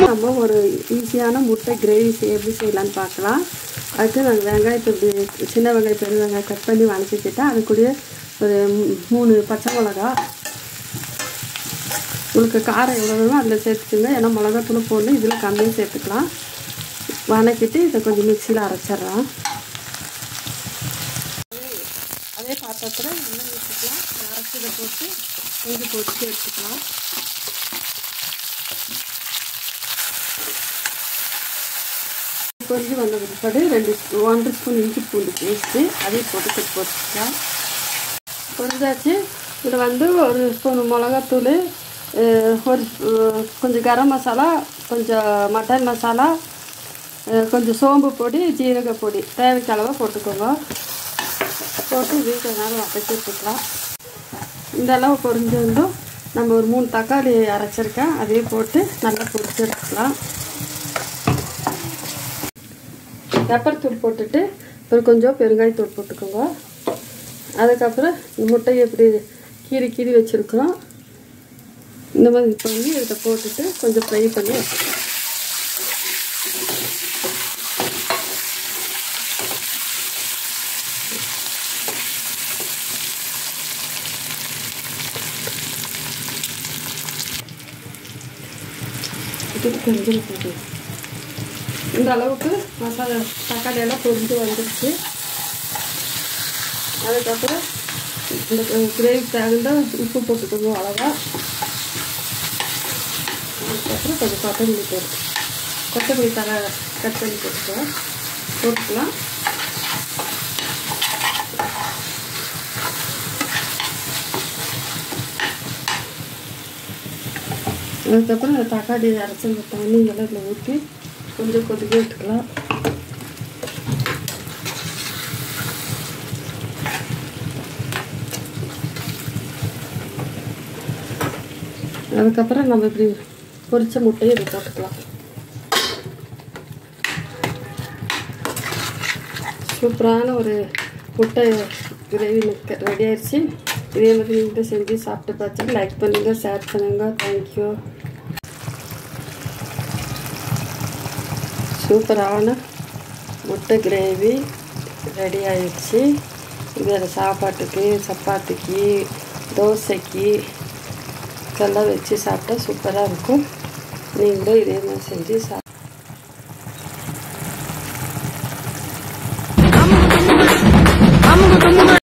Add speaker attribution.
Speaker 1: நம்ம ஒரு ஈஸியான முட்டை கிரேவி எப்படி செய்யலான்னு பார்க்கலாம். அதுக்கு நாங்கள் வெங்காயத்தை இப்படி சின்ன வெங்காயம் பெரிய வெங்காயம் கட் பண்ணி வதக்கிக்கிட்டேன். அது கூட ஒரு 3 பச்சை மிளகா, உங்களுக்கு காரம் எவ்வளோ வேணுமோ அதில் சேர்த்துக்குங்க. ஏன்னா மிளகாத்தூள் போடணும், இதில் கம்மியாக சேர்த்துக்கலாம். வதக்கிட்டு இதை கொஞ்சம் மிக்சியில் அரைச்சிட்றேன். அதே பாத்திரத்தில் எண்ணெய் ஊற்றிக்கலாம். அரைச்சதை போட்டு கொஞ்சம் பொரிச்சு எடுத்துக்கலாம். பொரிஞ்சு வந்த பிற்பாடு 1 ஸ்பூன் இஞ்சி பூண்டு பேஸ்ட்டு அதையும் போட்டு பொரிச்சிக்கலாம். பொரிஞ்சாச்சு. இதில் வந்து 1 ஸ்பூன் மிளகாத்தூள், கொஞ்சம் கரம் மசாலா, கொஞ்சம் மட்டன் மசாலா, கொஞ்சம் சோம்பு பொடி, ஜீரக பொடி தேவைக்கு அளவாக போட்டுக்கோங்க. போட்டு வீட்டில் நேரம் வதக்கி எடுத்துக்கலாம். இந்த அளவு பொரிஞ்சு வந்தும் நம்ம ஒரு 3 தக்காளி அரைச்சிருக்கேன், அதையும் போட்டு நல்லா பொரிச்சு எடுத்துக்கலாம். பெப்பர் தூள் போட்டுட்டு அப்புறம் கொஞ்சம் பெருங்காயத்தூள் போட்டுக்கோங்க. அதுக்கப்புறம் முட்டையை எப்படி கீறி வச்சுருக்கிறோம் இந்த மாதிரி பண்ணி இதை போட்டுட்டு கொஞ்சம் ஃப்ரை பண்ணி வச்சுக்கலாம். இந்த அளவுக்கு மசாலா தக்காளி எல்லாம் பொரிஞ்சு வந்துடுச்சு. அதுக்கப்புறம் இந்த கிரேவி தகுந்த உப்பு போட்டுக்கோங்க அவ்வளோவா. அதுக்கப்புறம் கொஞ்சம் கொத்தமல்லி தலை கட் பண்ணி போட்டுக்கலாம். அதுக்கப்புறம் இந்த தக்காளி அரைச்சி தண்ணி எல்லாம் இதில் ஊற்றி கொஞ்சம் கொதிக்க விட்டுக்கலாம். அதுக்கப்புறம் நம்ம இப்படி பொரிச்ச முட்டையை இதை போட்டுக்கலாம். சூப்பரான ஒரு முட்டை கிரேவி ரெடி ஆயிடுச்சு. இதே மாதிரி நீங்களும் செஞ்சு சாப்பிட்டு பார்த்து லைக் பண்ணுங்கள், ஷேர் பண்ணுங்கள். தேங்க்யூ. சூப்பரான முட்டை கிரேவி ரெடி ஆயிடுச்சு. இது சாப்பாட்டுக்கு, சப்பாத்திக்கு, தோசைக்கு இதெல்லாம் வச்சு சாப்பிட்டா சூப்பராக இருக்கும். நீங்களும் இதே மாதிரி செஞ்சு